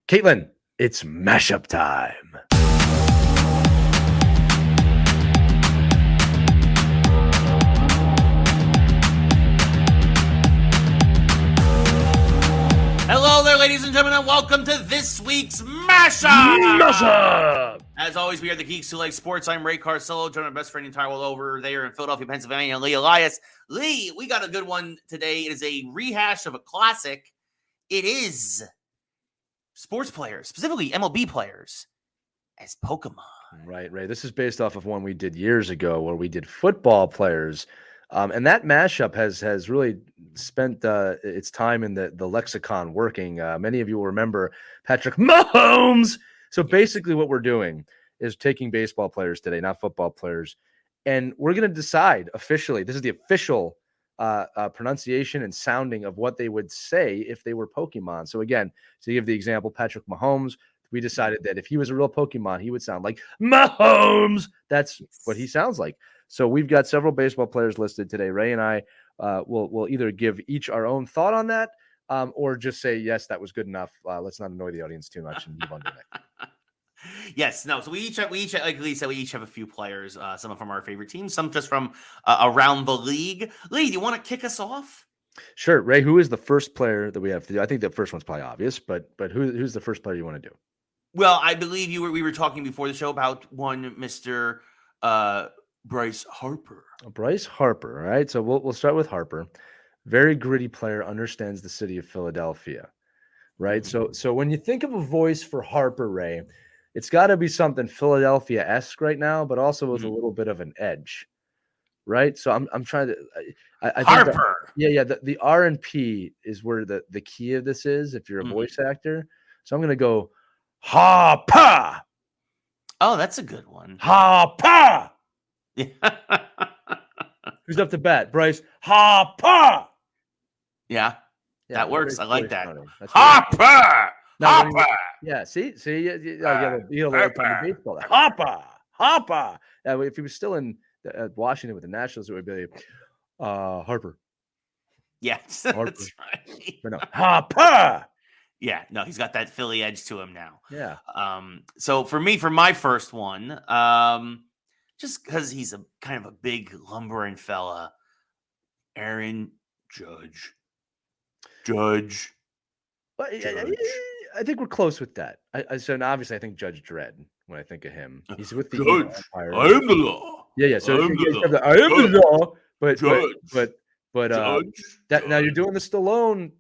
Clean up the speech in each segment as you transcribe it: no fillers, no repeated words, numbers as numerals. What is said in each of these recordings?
Caitlin, it's mashup time. Hello there, ladies and gentlemen, and welcome to this week's mashup. As always, we are the Geeks who like sports. I'm Ray Carsillo, joined by my best friend in the entire world over there in Philadelphia, Pennsylvania, Lee Elias. Lee, we got a good one today. It is a rehash of a classic. It is sports players, specifically MLB players, as Pokemon. Right, Ray. This is based off of one we did years ago where we did football players. And that mashup has really spent its time in the lexicon working. Many of you will remember Patrick Mahomes. So basically what we're doing is taking baseball players today, not football players. And we're going to decide officially, this is the official pronunciation and sounding of what they would say if they were Pokemon. So again, to give the example, Patrick Mahomes, we decided that if he was a real Pokemon, he would sound like Mahomes. That's what he sounds like. So we've got several baseball players listed today. Ray and I will either give each our own thought on that or just say, yes, that was good enough. Let's not annoy the audience too much and move on to that. Yes, no. So we each have, like Lee said, we each have a few players, some from our favorite teams, some just from around the league. Lee, do you want to kick us off? Sure. Ray, who is the first player that we have to do? I think the first one's probably obvious, but who's the first player you want to do? Well, I believe we were talking before the show about one Mr. Bryce Harper. Bryce Harper. All right. So we'll start with Harper. Very gritty player, understands the city of Philadelphia. Right. Mm-hmm. So when you think of a voice for Harper, Ray, it's got to be something Philadelphia-esque right now, but also with a little bit of an edge. Right. So I'm trying to I Harper. Think the R and P is where the key of this is if you're a voice actor. So I'm gonna go Harper. Oh, that's a good one. Harper. Who's up to bat? Bryce Harper. Yeah, that works. I like that. Harper. Harper. Yeah, see, you got a little time in baseball. Harper. If he was still in Washington with the Nationals, it would be Harper. Yes, Harper. that's right. But no, Harper. Yeah, no, he's got that Philly edge to him now. Yeah. So for my first one, just because he's a kind of a big lumbering fella, Aaron Judge. But I think we're close with that. So obviously, I think Judge Dredd when I think of him. He's with the Judge. Empire. I am the law. Yeah. So I am the I am the law. But Judge. Now you're doing the Stallone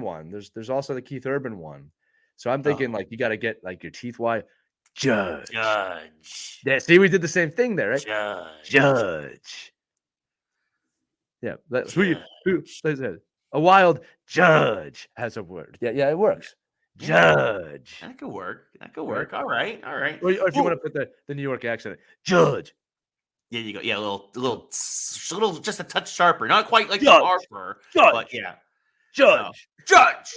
one. There's also the Keith Urban one. So I'm thinking like you got to get like your teeth wide. Judge. Yeah. See, we did the same thing there, right? Judge. Yeah. Who says it? A wild judge has a word. Yeah, it works. Judge. That could work. All right. Or if you want to put the New York accent, judge. Yeah, you go. Yeah, a little, just a touch sharper. Not quite like Judge. Harper, Judge. but yeah. Judge. Judge.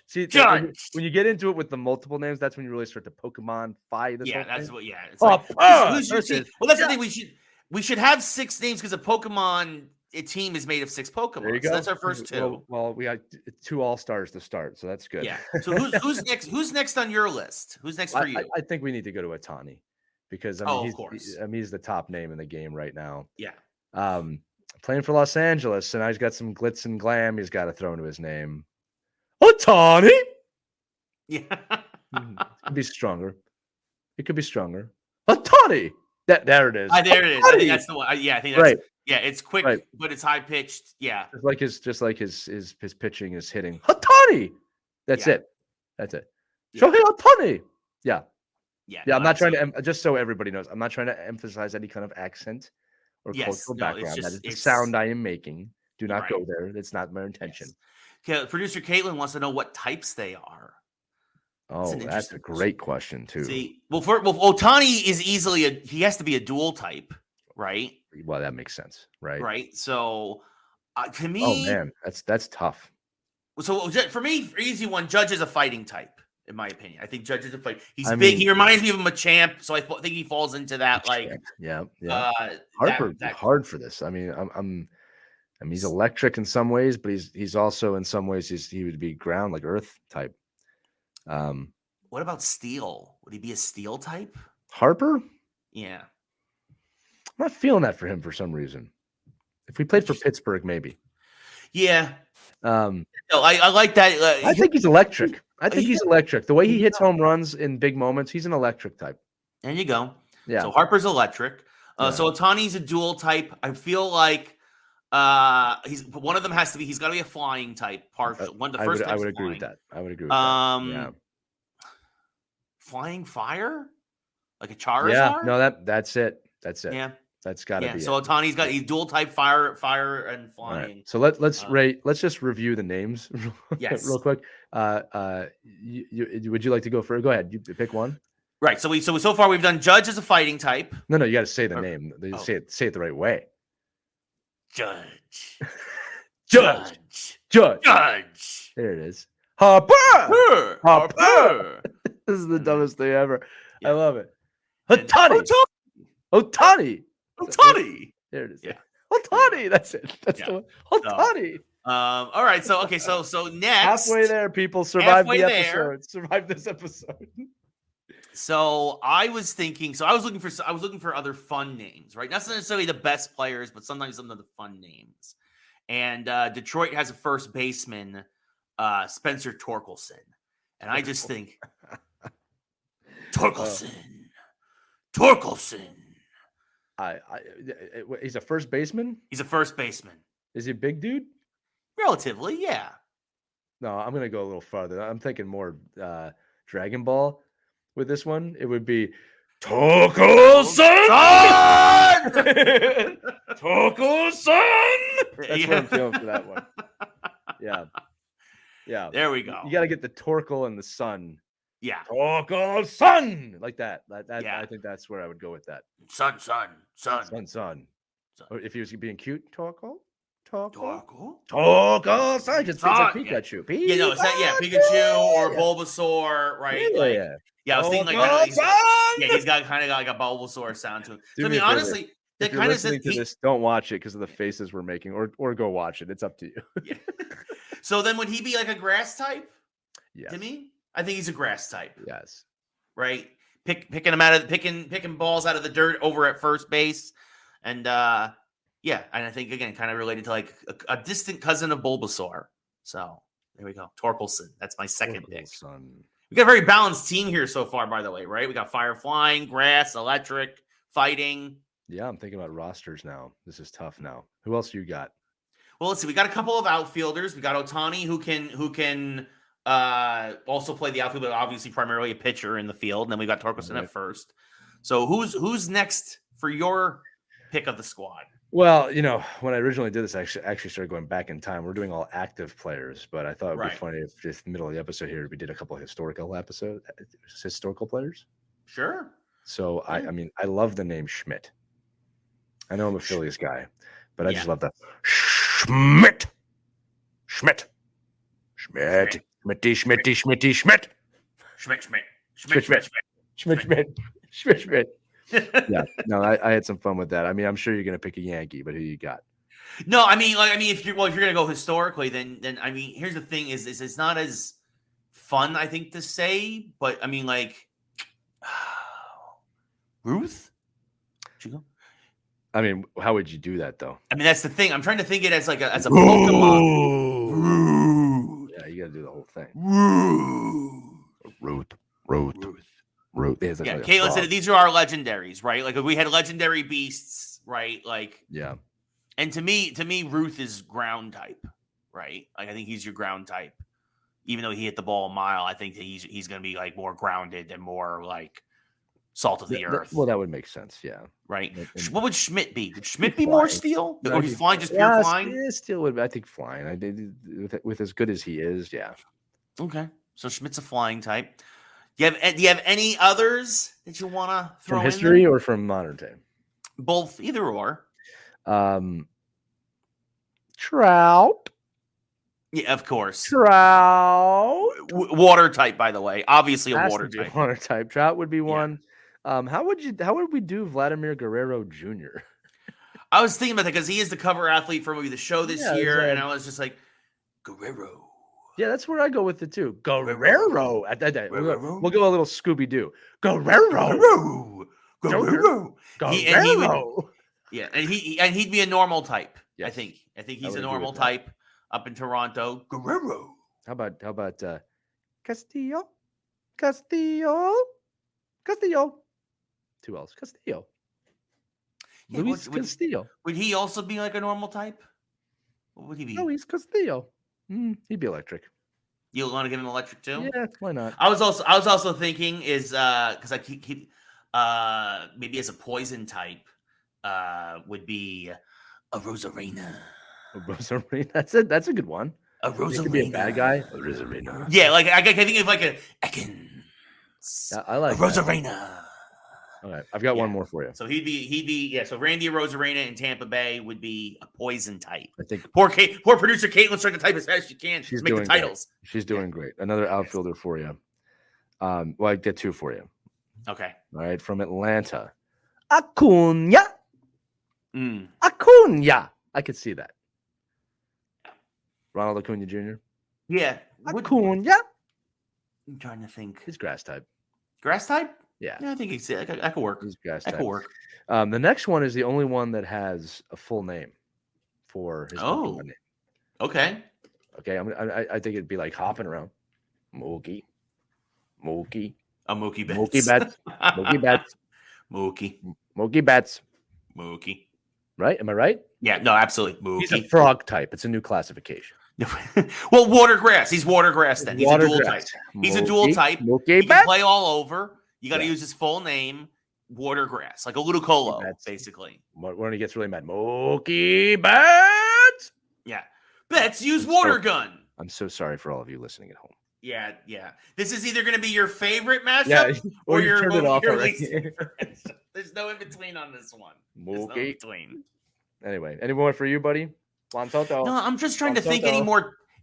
See, Judge. when you get into it with the multiple names, that's when you really start to Pokemon-fy this. Yeah, that's what. Yeah. It's well, that's the thing. We should have 6 names because a Pokemon team is made of 6 Pokemon. There you go. So that's our first 2. Well, we got 2 All-Stars to start, so that's good. Yeah. So who's next? Who's next on your list? Who's next for you? I think we need to go to Ohtani because of course. he's the top name in the game right now. Yeah. Playing for Los Angeles, and now he's got some glitz and glam he's got to throw into his name. Ohtani. Yeah. It could be stronger. Ohtani. There it is. There it is. I think that's the one. I think that's right. Yeah, it's quick, right. But it's high pitched. Yeah. Just like his pitching is hitting. Ohtani. That's it. Yeah. Shohei Ohtani. Yeah. I'm not trying to just so everybody knows. I'm not trying to emphasize any kind of accent or cultural background. That is the sound I am making. Do not go there. That's not my intention. Yes. Okay, producer Caitlin wants to know what types they are. Oh, that's a great question too. See, Ohtani is he has to be a dual type, right? Well, that makes sense, right? Right. So, to me, oh man, that's tough. So for me, easy one, Judge is a fighting type, in my opinion. I think Judge is a fight. He's big. He reminds me of a Machamp, so I think he falls into that. Like, yeah. Harper hard for this. I mean, I mean, he's electric in some ways, but he's also in some ways he would be ground, like earth type. What about steel? Would he be a steel type? Harper? Yeah. I'm not feeling that for him for some reason. If we played for Pittsburgh, maybe. Yeah. No, I like that. I think he's electric. I think he's electric. The way he hits home runs in big moments, he's an electric type. There you go. Yeah. So Harper's electric. Yeah. So Ohtani's a dual type. I feel like he's one of them has to be. He's got to be a flying type. Partial. One. The first. I would agree with that. I would agree with that. Yeah. Flying fire, like a Charizard. Yeah. No, that's it. That's it. Yeah. That's got to be. So Ohtani's got he's dual type fire and flying. Right. So let's just review the names. Yes. Real quick. Would you like to go first? Go ahead. You pick one. Right. So far we've done Judge as a fighting type. No, you got to say the name. Say it the right way. Judge. There it is. Harper. This is the dumbest thing ever. Yeah. I love it. Ohtani. There it is. Yeah. Ohtani. That's it. That's the one. Ohtani. All right. So next. Halfway there, people. Survive the episode. Survive this episode. So I was looking for other fun names, right? Not necessarily the best players, but sometimes some of the fun names. And Detroit has a first baseman, Spencer Torkelson. And I just think Torkelson. He's a first baseman? He's a first baseman. Is he a big dude? Relatively, yeah. No, I'm going to go a little farther. I'm thinking more Dragon Ball with this one. It would be Torkelson! Torkelson! That's what I'm feeling for that one. Yeah. There we go. You got to get the Torkel and the sun. Yeah. Torkelson! Like that. I think that's where I would go with that. Sun. Or if he was being cute, Torkel? Son, just Son, Pikachu. Pikachu or Bulbasaur, right? I was thinking he's got kind of got like a Bulbasaur sound to him. So, I mean, honestly, that kind of says this. Don't watch it because of the faces we're making, or go watch it. It's up to you. Yeah. So then, would he be like a grass type? Yes. To me, I think he's a grass type. Yes. Right. Picking balls out of the dirt over at first base, and and I think again, kind of related to like a distant cousin of Bulbasaur. So there we go, Torkelson. That's my second pick. We got a very balanced team here so far, by the way, right? We got fire, flying, grass, electric, fighting. Yeah, I'm thinking about rosters now. This is tough now. Who else you got? Well, let's see. We got a couple of outfielders. We got Ohtani, who can also play the outfield, but obviously primarily a pitcher in the field. And then we got Torkelson at first. So who's next for your pick of the squad? Well, when I originally did this, I actually started going back in time. We're doing all active players, but I thought it'd be funny if just middle of the episode here we did a couple of historical players. Sure. So I mean, I love the name Schmidt. I know I'm a Phillies guy, but I just love that Schmidt. Yeah, no, I had some fun with that. I mean, I'm sure you're going to pick a Yankee, but who you got? No, I mean, if you're going to go historically, then I mean, here's the thing: is it's not as fun, I think, to say, but I mean, Ruth. I mean, how would you do that though? I mean, that's the thing. I'm trying to think it as a Pokemon. Ruth. Yeah, you got to do the whole thing. Ruth. Yeah, Caitlin said these are our legendaries, right? Like if we had legendary beasts, right? Like yeah. And to me, Ruth is ground type, right? Like I think he's your ground type. Even though he hit the ball a mile, I think that he's going to be like more grounded and more like salt of the earth. Well, that would make sense, yeah. Right. What would Schmidt be? Would Schmidt be more steel? Or he's flying, just pure flying? Yeah, steel would. I think flying. I did with as good as he is, yeah. Okay, so Schmidt's a flying type. Do you have any others that you want to throw from history or from modern day? Both, either or. Trout. Yeah, of course. Trout. Water type, by the way. Obviously a water type. Water type. Trout would be one. How would we do Vladimir Guerrero Jr.? I was thinking about that because he is the cover athlete for maybe the show this year, and I was just like, Guerrero. Yeah, that's where I go with it too. Guerrero. At that day, we'll go a little Scooby Doo. Guerrero. Guerrero. Guerrero. And he'd be a normal type. Yes. I think he's a normal type up in Toronto. Guerrero. How about Castillo? 2 L's. Castillo. Yeah, Luis Castillo. Would he also be like a normal type? What would he be? Luis Castillo. He'd be electric. You want to give him electric too? Yeah, why not? I was also thinking is because I keep maybe as a poison type would be a Rosarena. A Rosarena. That's a good one. A Rosarena. Could be a bad guy. A Rosarena. Yeah, like I can think of like a Ekans. I like a Rosarena. All right, I've got one more for you. So he'd be so Randy Rosarena in Tampa Bay would be a poison type. I think poor producer Caitlin's trying to type as fast as she can. She's make the titles. Great. She's doing great. Another outfielder for you. Well, I get 2 for you. Okay. All right, from Atlanta, Acuna. Mm. Acuna. I could see that. Ronald Acuna Jr. Yeah. Acuna. I'm trying to think. He's grass type. Grass type? Yeah. I think I could work. He's grass type. That could work. The next one is the only one that has a full name for his name. Okay. Okay. I think it'd be like hopping around. Mookie. A Mookie Betts. Mookie Betts. Mookie Betts. Mookie Betts. Mookie. Right? Am I right? Yeah, no, absolutely. Mookie. He's a frog type. It's a new classification. Well, watergrass. He's watergrass then. He's a dual type. He's a dual type. He can play all over. You got to use his full name. Watergrass. Like a Ludicolo, basically. When he gets really mad. Mookie Betts. Yeah. Betts use water gun. I'm so sorry for all of you listening at home. Yeah. This is either going to be your favorite mashup or your least favorite. There's no in between on this one. Mookie. No in between. Anyway, any more for you, buddy? Juan Soto. No, I'm just trying to think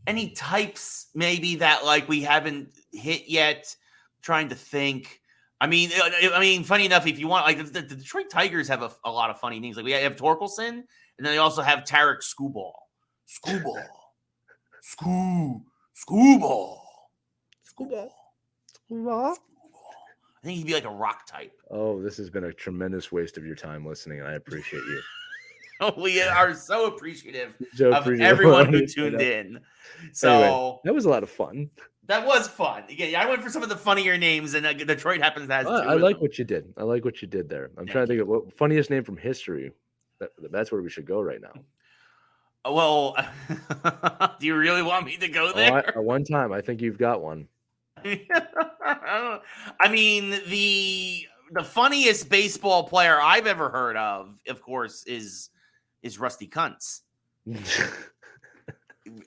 any types maybe that like we haven't hit yet. Trying to think. I mean, funny enough, if you want, like the Detroit Tigers have a lot of funny names. Like we have Torkelson, and then they also have Tarek Skubal. I think he'd be like a rock type. Oh, this has been a tremendous waste of your time listening, and I appreciate you. We are so appreciative of everyone who tuned in. So anyway, that was a lot of fun. That was fun. Again, I went for some of the funnier names, and Detroit happens to have two. I like what you did. I like what you did there. I'm trying to think of what funniest name from history. That's where we should go right now. Well, do you really want me to go there? One time, I think you've got one. I mean, the funniest baseball player I've ever heard of course, is Rusty Kuntz.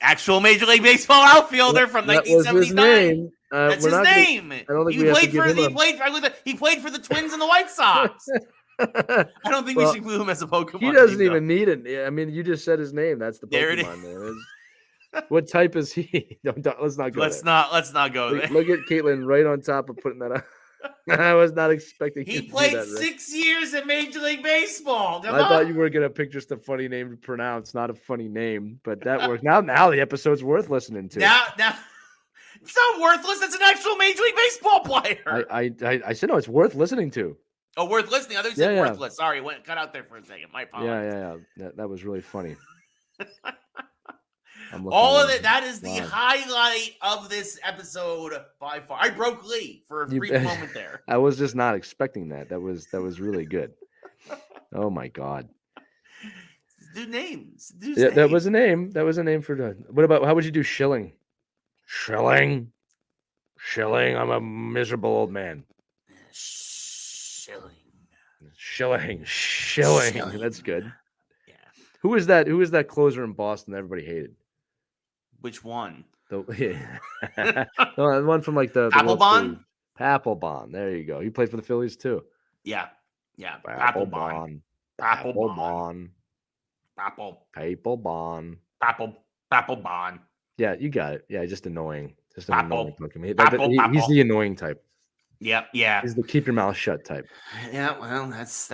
Actual Major League Baseball outfielder from 1979. That's his name. I don't think he played for the Twins and the White Sox. I don't think we should include him as a Pokemon. He doesn't even need it. I mean, you just said his name. That's the Pokemon name. What type is he? Let's not go. Let's not go there. Look at Caitlin right on top of putting that up. I was not expecting. He played 6 years in Major League Baseball. I thought you were gonna pick just a funny name to pronounce, not a funny name, but that worked. Now the episode's worth listening to. Now it's not worthless. It's an actual Major League Baseball player. I said no. It's worth listening to. Oh, worth listening. I thought you said worthless. Sorry, cut out there for a second. My apologies. Yeah. That was really funny. All of it. That is the highlight of this episode by far. I broke Lee for a brief moment there. I was just not expecting that. That was really good. Oh my God. Do names. That was a name. That was a name for the. What about how would you do shilling? Shilling. I'm a miserable old man. Shilling. That's good. Yeah. Who is that closer in Boston that everybody hated? Which one? The one from like the Papelbon? Papelbon. There you go. He played for the Phillies too. Yeah. Papelbon. Yeah, you got it. Yeah, just annoying. Just an annoying Pokemon. He's the annoying type. Yep. Yeah. He's the keep your mouth shut type. Yeah. Well, that's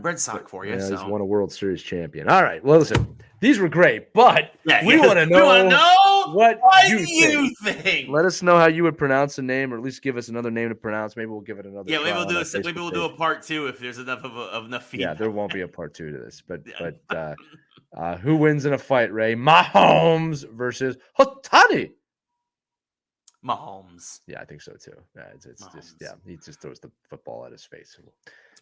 bread sock for you. Yeah, so. he's won a World Series champion. All right. Well, listen, these were great, but we want to We wanna know what you think. Let us know how you would pronounce the name, or at least give us another name to pronounce. Maybe we'll give it another. Yeah, maybe we'll do a part 2 if there's enough feedback. Yeah, there won't be a part 2 to this, but who wins in a fight, Ray? Mahomes versus Ohtani. Mahomes. Yeah, I think so too. It's just he just throws the football at his face.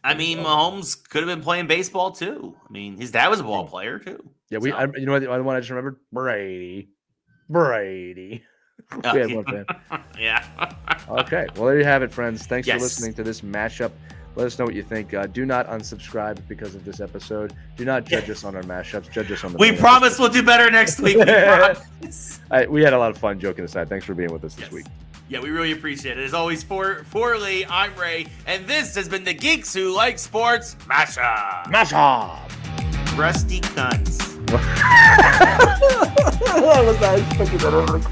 I mean, Mahomes could have been playing baseball too. I mean, his dad was a ball player too. Yeah, you know what? The one I just remembered, Brady. We had one fan. Yeah. Okay, well there you have it, friends. Thanks for listening to this mashup. Let us know what you think. Do not unsubscribe because of this episode. Do not judge us on our mashups. Judge us on the. We promise we'll do better next week. We promise. We had a lot of fun, joking aside. Thanks for being with us this week. Yeah, we really appreciate it. As always, for Lee, I'm Ray, and this has been the Geeks Who Like Sports Mashup. Mashup. Rusty cunts. I was not expecting that over the